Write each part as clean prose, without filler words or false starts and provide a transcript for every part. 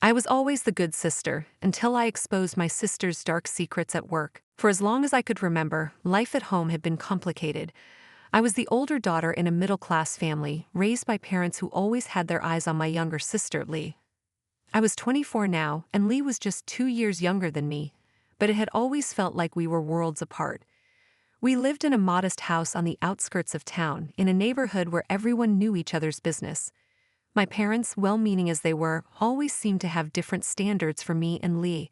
I was always the good sister until I exposed my sister's dark secrets at work. For as long as I could remember, life at home had been complicated. I was the older daughter in a middle-class family, raised by parents who always had their eyes on my younger sister, Lee. I was 24 now, and Lee was just 2 years younger than me, but it had always felt like we were worlds apart. We lived in a modest house on the outskirts of town, in a neighborhood where everyone knew each other's business. My parents, well-meaning as they were, always seemed to have different standards for me and Lee.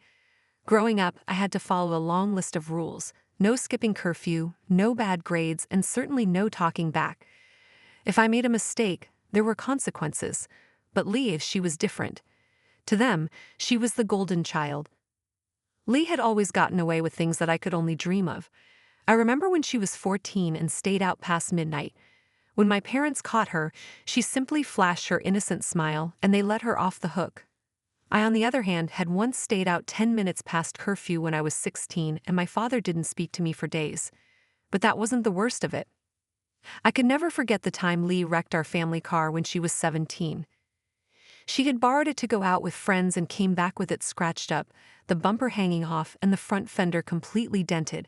Growing up, I had to follow a long list of rules: no skipping curfew, no bad grades, and certainly no talking back. If I made a mistake, there were consequences. But Lee, she was different. To them, she was the golden child. Lee had always gotten away with things that I could only dream of. I remember when she was 14 and stayed out past midnight. When my parents caught her, she simply flashed her innocent smile, and they let her off the hook. I, on the other hand, had once stayed out 10 minutes past curfew when I was 16, and my father didn't speak to me for days. But that wasn't the worst of it. I could never forget the time Lee wrecked our family car when she was 17. She had borrowed it to go out with friends and came back with it scratched up, the bumper hanging off and the front fender completely dented.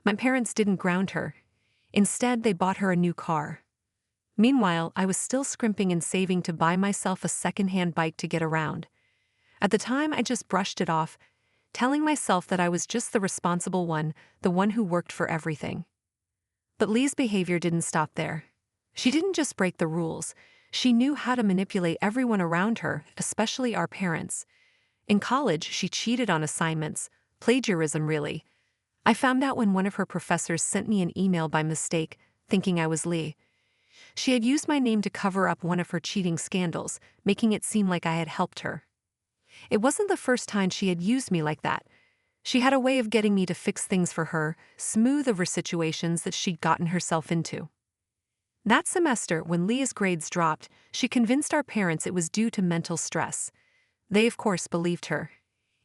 My parents didn't ground her. Instead, they bought her a new car. Meanwhile, I was still scrimping and saving to buy myself a second-hand bike to get around. At the time, I just brushed it off, telling myself that I was just the responsible one, the one who worked for everything. But Lee's behavior didn't stop there. She didn't just break the rules. She knew how to manipulate everyone around her, especially our parents. In college, she cheated on assignments, plagiarism really. I found out when one of her professors sent me an email by mistake, thinking I was Lee. She had used my name to cover up one of her cheating scandals, making it seem like I had helped her. It wasn't the first time she had used me like that. She had a way of getting me to fix things for her, smooth over situations that she'd gotten herself into. That semester, when Leah's grades dropped, she convinced our parents it was due to mental stress. They, of course, believed her.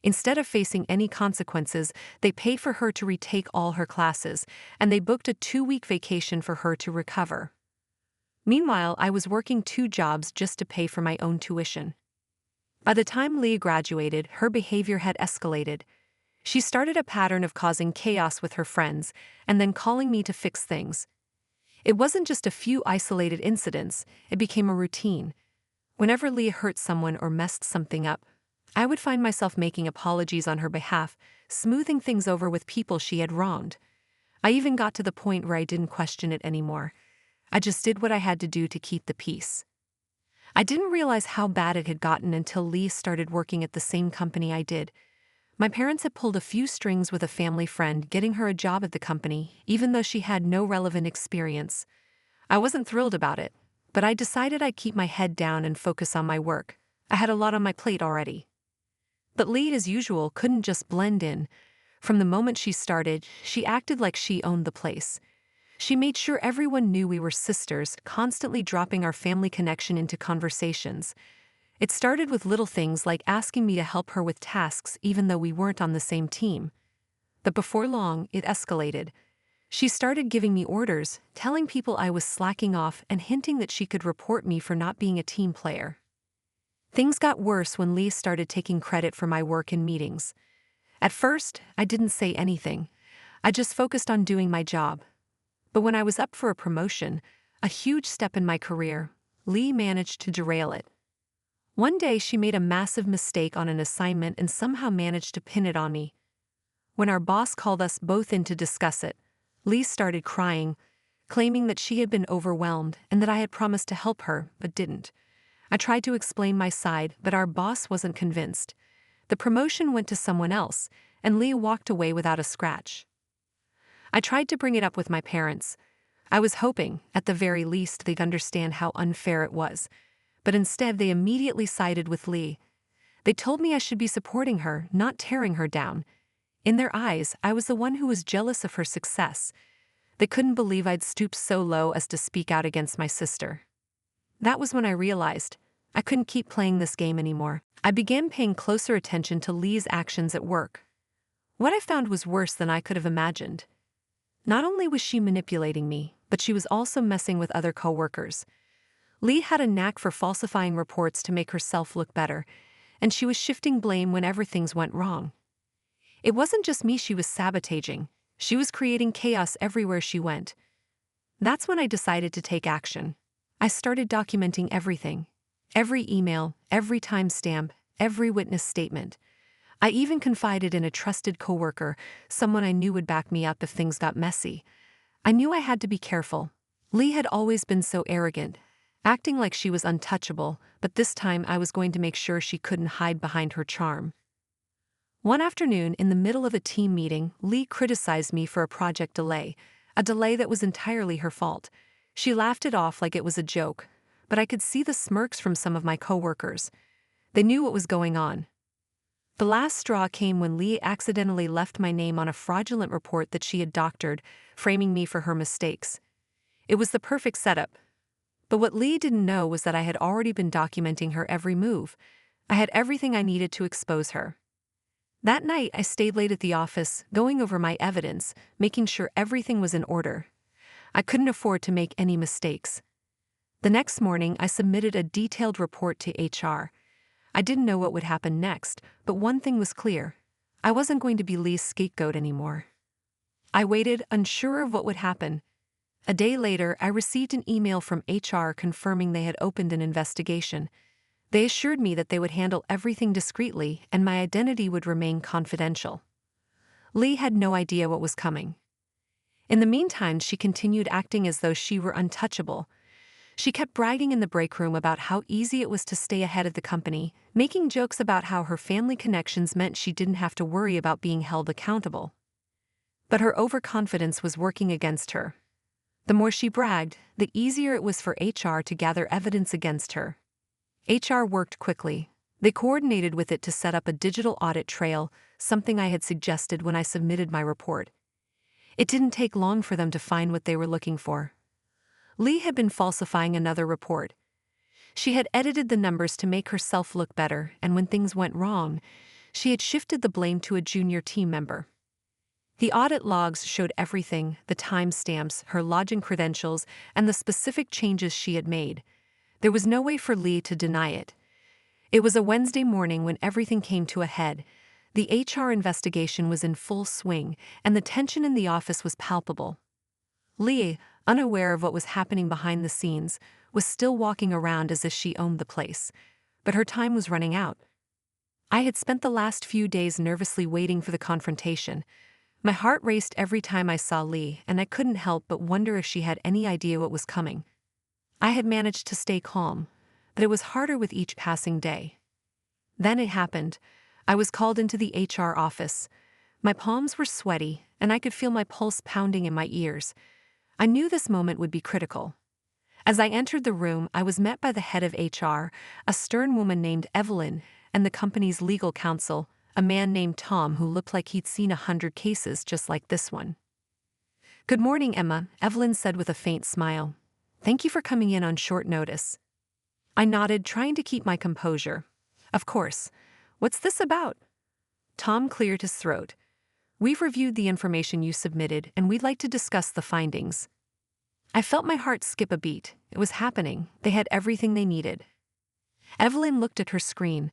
Instead of facing any consequences, they paid for her to retake all her classes, and they booked a 2-week vacation for her to recover. Meanwhile, I was working 2 jobs just to pay for my own tuition. By the time Leah graduated, her behavior had escalated. She started a pattern of causing chaos with her friends, and then calling me to fix things. It wasn't just a few isolated incidents, it became a routine. Whenever Leah hurt someone or messed something up, I would find myself making apologies on her behalf, smoothing things over with people she had wronged. I even got to the point where I didn't question it anymore. I just did what I had to do to keep the peace. I didn't realize how bad it had gotten until Lee started working at the same company I did. My parents had pulled a few strings with a family friend, getting her a job at the company, even though she had no relevant experience. I wasn't thrilled about it, but I decided I'd keep my head down and focus on my work. I had a lot on my plate already. But Lee, as usual, couldn't just blend in. From the moment she started, she acted like she owned the place. She made sure everyone knew we were sisters, constantly dropping our family connection into conversations. It started with little things like asking me to help her with tasks even though we weren't on the same team. But before long, it escalated. She started giving me orders, telling people I was slacking off and hinting that she could report me for not being a team player. Things got worse when Lee started taking credit for my work in meetings. At first, I didn't say anything. I just focused on doing my job. But when I was up for a promotion, a huge step in my career, Lee managed to derail it. One day she made a massive mistake on an assignment and somehow managed to pin it on me. When our boss called us both in to discuss it, Lee started crying, claiming that she had been overwhelmed and that I had promised to help her, but didn't. I tried to explain my side, but our boss wasn't convinced. The promotion went to someone else, and Lee walked away without a scratch. I tried to bring it up with my parents. I was hoping, at the very least, they'd understand how unfair it was. But instead, they immediately sided with Lee. They told me I should be supporting her, not tearing her down. In their eyes, I was the one who was jealous of her success. They couldn't believe I'd stooped so low as to speak out against my sister. That was when I realized I couldn't keep playing this game anymore. I began paying closer attention to Lee's actions at work. What I found was worse than I could have imagined. Not only was she manipulating me, but she was also messing with other coworkers. Lee had a knack for falsifying reports to make herself look better, and she was shifting blame whenever things went wrong. It wasn't just me she was sabotaging, she was creating chaos everywhere she went. That's when I decided to take action. I started documenting everything. Every email, every timestamp, every witness statement. I even confided in a trusted coworker, someone I knew would back me up if things got messy. I knew I had to be careful. Lee had always been so arrogant, acting like she was untouchable, but this time I was going to make sure she couldn't hide behind her charm. One afternoon, in the middle of a team meeting, Lee criticized me for a project delay, a delay that was entirely her fault. She laughed it off like it was a joke, but I could see the smirks from some of my coworkers. They knew what was going on. The last straw came when Lee accidentally left my name on a fraudulent report that she had doctored, framing me for her mistakes. It was the perfect setup. But what Lee didn't know was that I had already been documenting her every move. I had everything I needed to expose her. That night, I stayed late at the office, going over my evidence, making sure everything was in order. I couldn't afford to make any mistakes. The next morning, I submitted a detailed report to HR. I didn't know what would happen next, but one thing was clear. I wasn't going to be Lee's scapegoat anymore. I waited, unsure of what would happen. A day later, I received an email from HR confirming they had opened an investigation. They assured me that they would handle everything discreetly and my identity would remain confidential. Lee had no idea what was coming. In the meantime, she continued acting as though she were untouchable. She kept bragging in the break room about how easy it was to stay ahead of the company, making jokes about how her family connections meant she didn't have to worry about being held accountable. But her overconfidence was working against her. The more she bragged, the easier it was for HR to gather evidence against her. HR worked quickly. They coordinated with it to set up a digital audit trail, something I had suggested when I submitted my report. It didn't take long for them to find what they were looking for. Lee had been falsifying another report. She had edited the numbers to make herself look better, and when things went wrong, she had shifted the blame to a junior team member. The audit logs showed everything: the timestamps, her login credentials, and the specific changes she had made. There was no way for Lee to deny it. It was a Wednesday morning when everything came to a head. The HR investigation was in full swing, and the tension in the office was palpable. Lee, unaware of what was happening behind the scenes, was still walking around as if she owned the place. But her time was running out. I had spent the last few days nervously waiting for the confrontation. My heart raced every time I saw Lee, and I couldn't help but wonder if she had any idea what was coming. I had managed to stay calm, but it was harder with each passing day. Then it happened. I was called into the HR office. My palms were sweaty, and I could feel my pulse pounding in my ears. I knew this moment would be critical. As I entered the room, I was met by the head of HR, a stern woman named Evelyn, and the company's legal counsel, a man named Tom who looked like he'd seen 100 cases just like this one. "Good morning, Emma," Evelyn said with a faint smile. "Thank you for coming in on short notice." I nodded, trying to keep my composure. "Of course. What's this about?" Tom cleared his throat. "We've reviewed the information you submitted, and we'd like to discuss the findings." I felt my heart skip a beat. It was happening. They had everything they needed. Evelyn looked at her screen.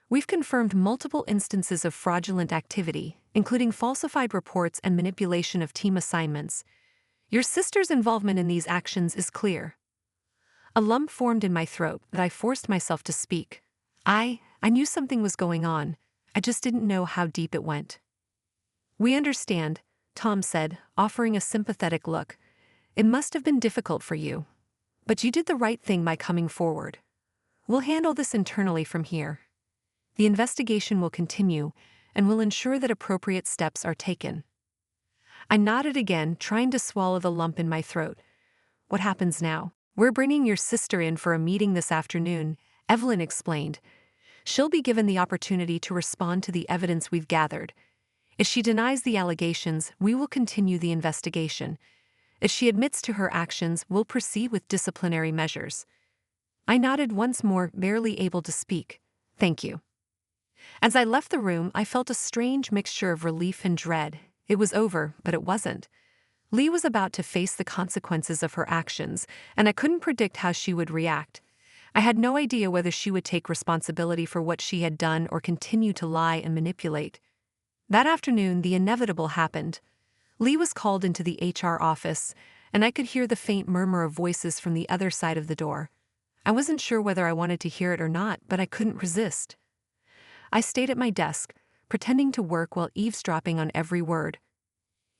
"We've confirmed multiple instances of fraudulent activity, including falsified reports and manipulation of team assignments. Your sister's involvement in these actions is clear." A lump formed in my throat, but I forced myself to speak. I knew something was going on. I just didn't know how deep it went. "We understand," Tom said, offering a sympathetic look. "It must have been difficult for you. But you did the right thing by coming forward. We'll handle this internally from here. The investigation will continue, and we'll ensure that appropriate steps are taken." I nodded again, trying to swallow the lump in my throat. "What happens now?" "We're bringing your sister in for a meeting this afternoon," Evelyn explained. "She'll be given the opportunity to respond to the evidence we've gathered. If she denies the allegations, we will continue the investigation. If she admits to her actions, we'll proceed with disciplinary measures." I nodded once more, barely able to speak. "Thank you." As I left the room, I felt a strange mixture of relief and dread. It was over, but it wasn't. Lee was about to face the consequences of her actions, and I couldn't predict how she would react. I had no idea whether she would take responsibility for what she had done or continue to lie and manipulate. That afternoon, the inevitable happened. Lee was called into the HR office, and I could hear the faint murmur of voices from the other side of the door. I wasn't sure whether I wanted to hear it or not, but I couldn't resist. I stayed at my desk, pretending to work while eavesdropping on every word.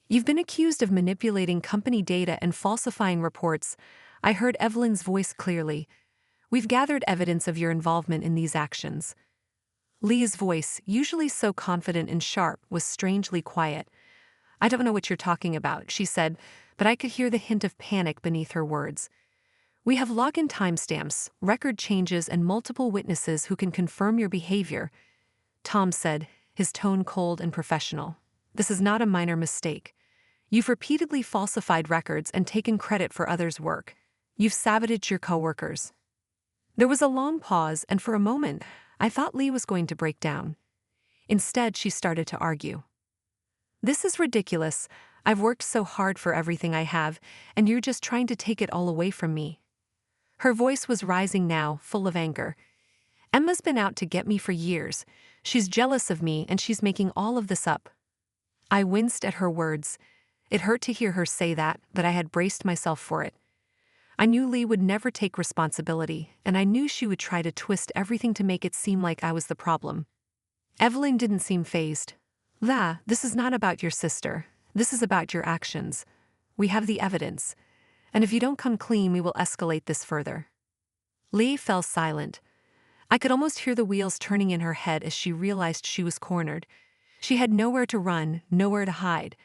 "You've been accused of manipulating company data and falsifying reports," I heard Evelyn's voice clearly. "We've gathered evidence of your involvement in these actions." Lee's voice, usually so confident and sharp, was strangely quiet. "I don't know what you're talking about," she said, but I could hear the hint of panic beneath her words. "We have login timestamps, record changes, and multiple witnesses who can confirm your behavior," Tom said, his tone cold and professional. "This is not a minor mistake. You've repeatedly falsified records and taken credit for others' work. You've sabotaged your coworkers." There was a long pause, and for a moment, I thought Lee was going to break down. Instead, she started to argue. "This is ridiculous. I've worked so hard for everything I have, and you're just trying to take it all away from me." Her voice was rising now, full of anger. "Emma's been out to get me for years. She's jealous of me, and she's making all of this up." I winced at her words. It hurt to hear her say that, but I had braced myself for it. I knew Lee would never take responsibility, and I knew she would try to twist everything to make it seem like I was the problem. Evelyn didn't seem fazed. This is not about your sister. This is about your actions. We have the evidence. And if you don't come clean, we will escalate this further." Lee fell silent. I could almost hear the wheels turning in her head as she realized she was cornered. She had nowhere to run, nowhere to hide.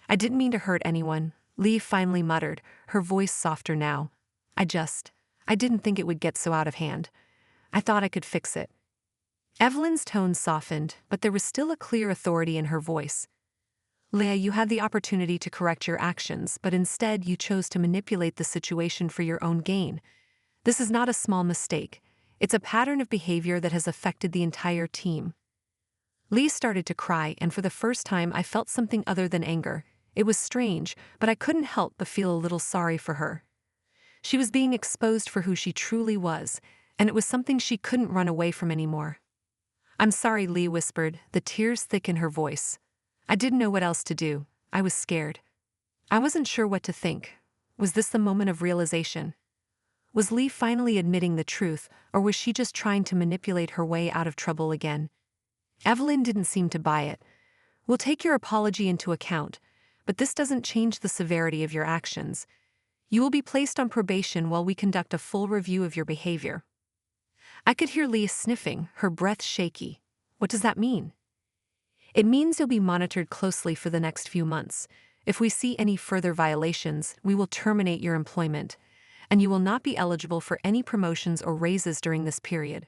"I didn't mean to hurt anyone," Lee finally muttered, her voice softer now. I didn't think it would get so out of hand. I thought I could fix it." Evelyn's tone softened, but there was still a clear authority in her voice. "Leah, you had the opportunity to correct your actions, but instead you chose to manipulate the situation for your own gain. This is not a small mistake. It's a pattern of behavior that has affected the entire team." Lee started to cry, and for the first time I felt something other than anger. It was strange, but I couldn't help but feel a little sorry for her. She was being exposed for who she truly was, and it was something she couldn't run away from anymore. "I'm sorry," Lee whispered, the tears thick in her voice. "I didn't know what else to do. I was scared. I wasn't sure what to think. Was this the moment of realization? Was Lee finally admitting the truth, or was she just trying to manipulate her way out of trouble again?" Evelyn didn't seem to buy it. "We'll take your apology into account, but this doesn't change the severity of your actions. You will be placed on probation while we conduct a full review of your behavior." I could hear Lee sniffing, her breath shaky. "What does that mean?" "It means you'll be monitored closely for the next few months. If we see any further violations, we will terminate your employment, and you will not be eligible for any promotions or raises during this period."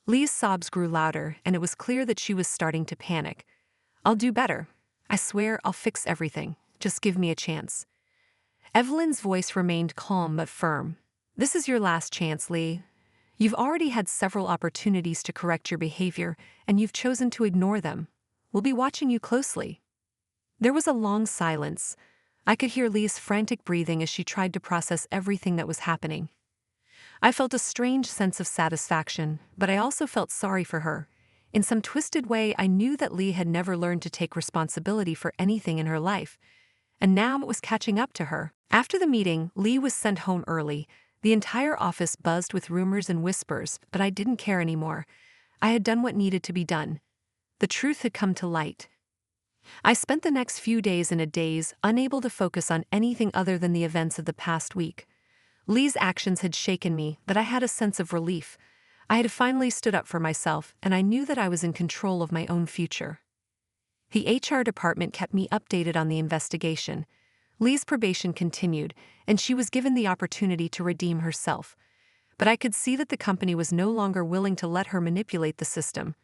Lee's sobs grew louder, and it was clear that she was starting to panic. "I'll do better. I swear I'll fix everything. Just give me a chance." Evelyn's voice remained calm but firm. "This is your last chance, Lee. You've already had several opportunities to correct your behavior, and you've chosen to ignore them. We'll be watching you closely." There was a long silence. I could hear Lee's frantic breathing as she tried to process everything that was happening. I felt a strange sense of satisfaction, but I also felt sorry for her. In some twisted way, I knew that Lee had never learned to take responsibility for anything in her life, and now it was catching up to her. After the meeting, Lee was sent home early. The entire office buzzed with rumors and whispers, but I didn't care anymore. I had done what needed to be done. The truth had come to light. I spent the next few days in a daze, unable to focus on anything other than the events of the past week. Lee's actions had shaken me, but I had a sense of relief. I had finally stood up for myself, and I knew that I was in control of my own future. The HR department kept me updated on the investigation. Lee's probation continued, and she was given the opportunity to redeem herself. But I could see that the company was no longer willing to let her manipulate the system.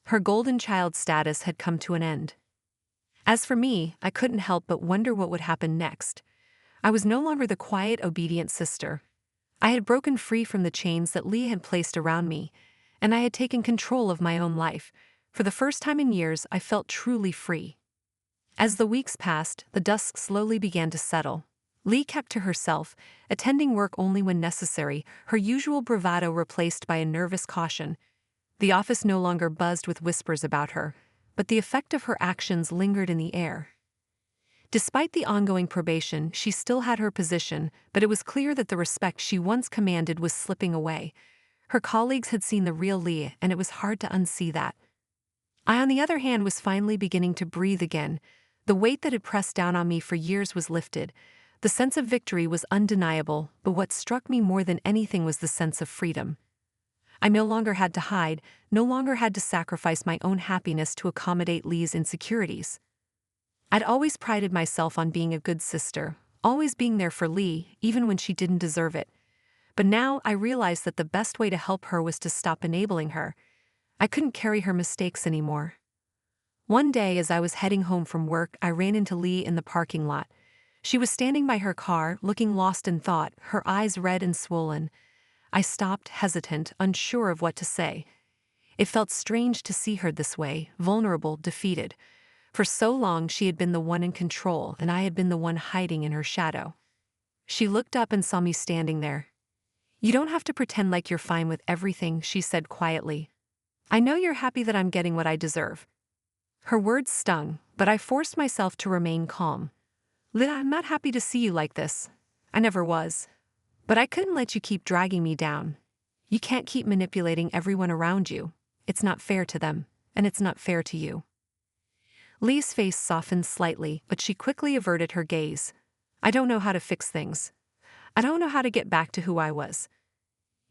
Her golden child status had come to an end. As for me, I couldn't help but wonder what would happen next. I was no longer the quiet, obedient sister. I had broken free from the chains that Lee had placed around me, and I had taken control of my own life. For the first time in years, I felt truly free. As the weeks passed, the dust slowly began to settle. Lee kept to herself, attending work only when necessary, her usual bravado replaced by a nervous caution. The office no longer buzzed with whispers about her, but the effect of her actions lingered in the air. Despite the ongoing probation, she still had her position, but it was clear that the respect she once commanded was slipping away. Her colleagues had seen the real Lee, and it was hard to unsee that. I, on the other hand, was finally beginning to breathe again. The weight that had pressed down on me for years was lifted. The sense of victory was undeniable, but what struck me more than anything was the sense of freedom. I no longer had to hide, no longer had to sacrifice my own happiness to accommodate Lee's insecurities. I'd always prided myself on being a good sister, always being there for Lee, even when she didn't deserve it. But now I realized that the best way to help her was to stop enabling her. I couldn't carry her mistakes anymore. One day, as I was heading home from work, I ran into Lee in the parking lot. She was standing by her car, looking lost in thought, her eyes red and swollen. I stopped, hesitant, unsure of what to say. It felt strange to see her this way, vulnerable, defeated. For so long she had been the one in control, and I had been the one hiding in her shadow. She looked up and saw me standing there. "You don't have to pretend like you're fine with everything," she said quietly. "I know you're happy that I'm getting what I deserve." Her words stung, but I forced myself to remain calm. "Lynn, I'm not happy to see you like this. I never was. But I couldn't let you keep dragging me down. You can't keep manipulating everyone around you. It's not fair to them, and it's not fair to you." Lee's face softened slightly, but she quickly averted her gaze. "I don't know how to fix things. I don't know how to get back to who I was."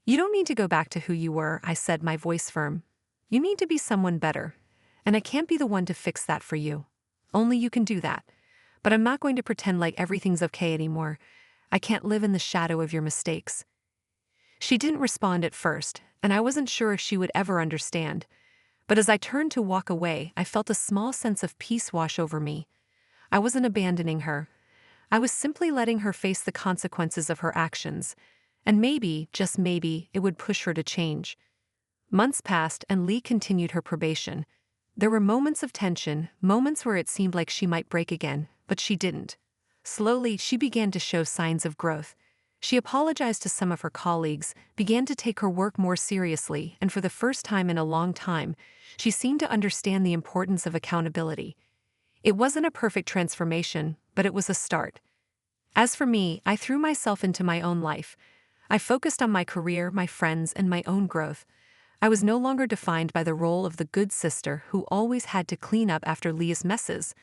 "You don't need to go back to who you were," I said, my voice firm. "You need to be someone better, and I can't be the one to fix that for you. Only you can do that. But I'm not going to pretend like everything's okay anymore. I can't live in the shadow of your mistakes." She didn't respond at first, and I wasn't sure if she would ever understand. But as I turned to walk away, I felt a small sense of peace wash over me. I wasn't abandoning her. I was simply letting her face the consequences of her actions, and maybe, just maybe, it would push her to change. Months passed and Lee continued her probation. There were moments of tension, moments where it seemed like she might break again, but she didn't. Slowly, she began to show signs of growth. She apologized to some of her colleagues, began to take her work more seriously, and for the first time in a long time, she seemed to understand the importance of accountability. It wasn't a perfect transformation, but it was a start. As for me, I threw myself into my own life. I focused on my career, my friends, and my own growth. I was no longer defined by the role of the good sister who always had to clean up after Leah's messes.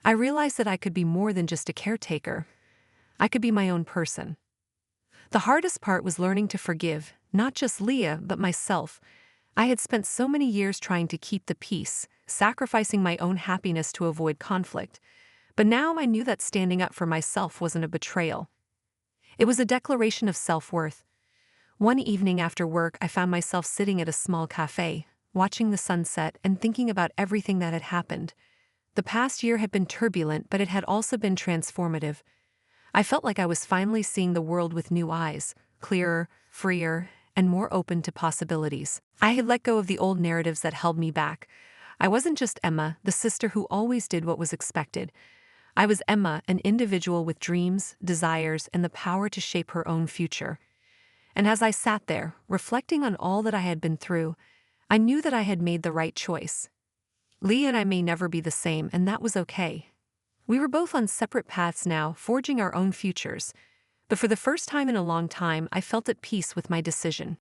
I realized that I could be more than just a caretaker. I could be my own person. The hardest part was learning to forgive, not just Leah, but myself. I had spent so many years trying to keep the peace, sacrificing my own happiness to avoid conflict. But now I knew that standing up for myself wasn't a betrayal. It was a declaration of self-worth. One evening after work, I found myself sitting at a small cafe, watching the sunset and thinking about everything that had happened. The past year had been turbulent, but it had also been transformative. I felt like I was finally seeing the world with new eyes, clearer, freer, and more open to possibilities. I had let go of the old narratives that held me back. I wasn't just Emma, the sister who always did what was expected. I was Emma, an individual with dreams, desires, and the power to shape her own future. And as I sat there, reflecting on all that I had been through, I knew that I had made the right choice. Lee and I may never be the same, and that was okay. We were both on separate paths now, forging our own futures. But for the first time in a long time, I felt at peace with my decision.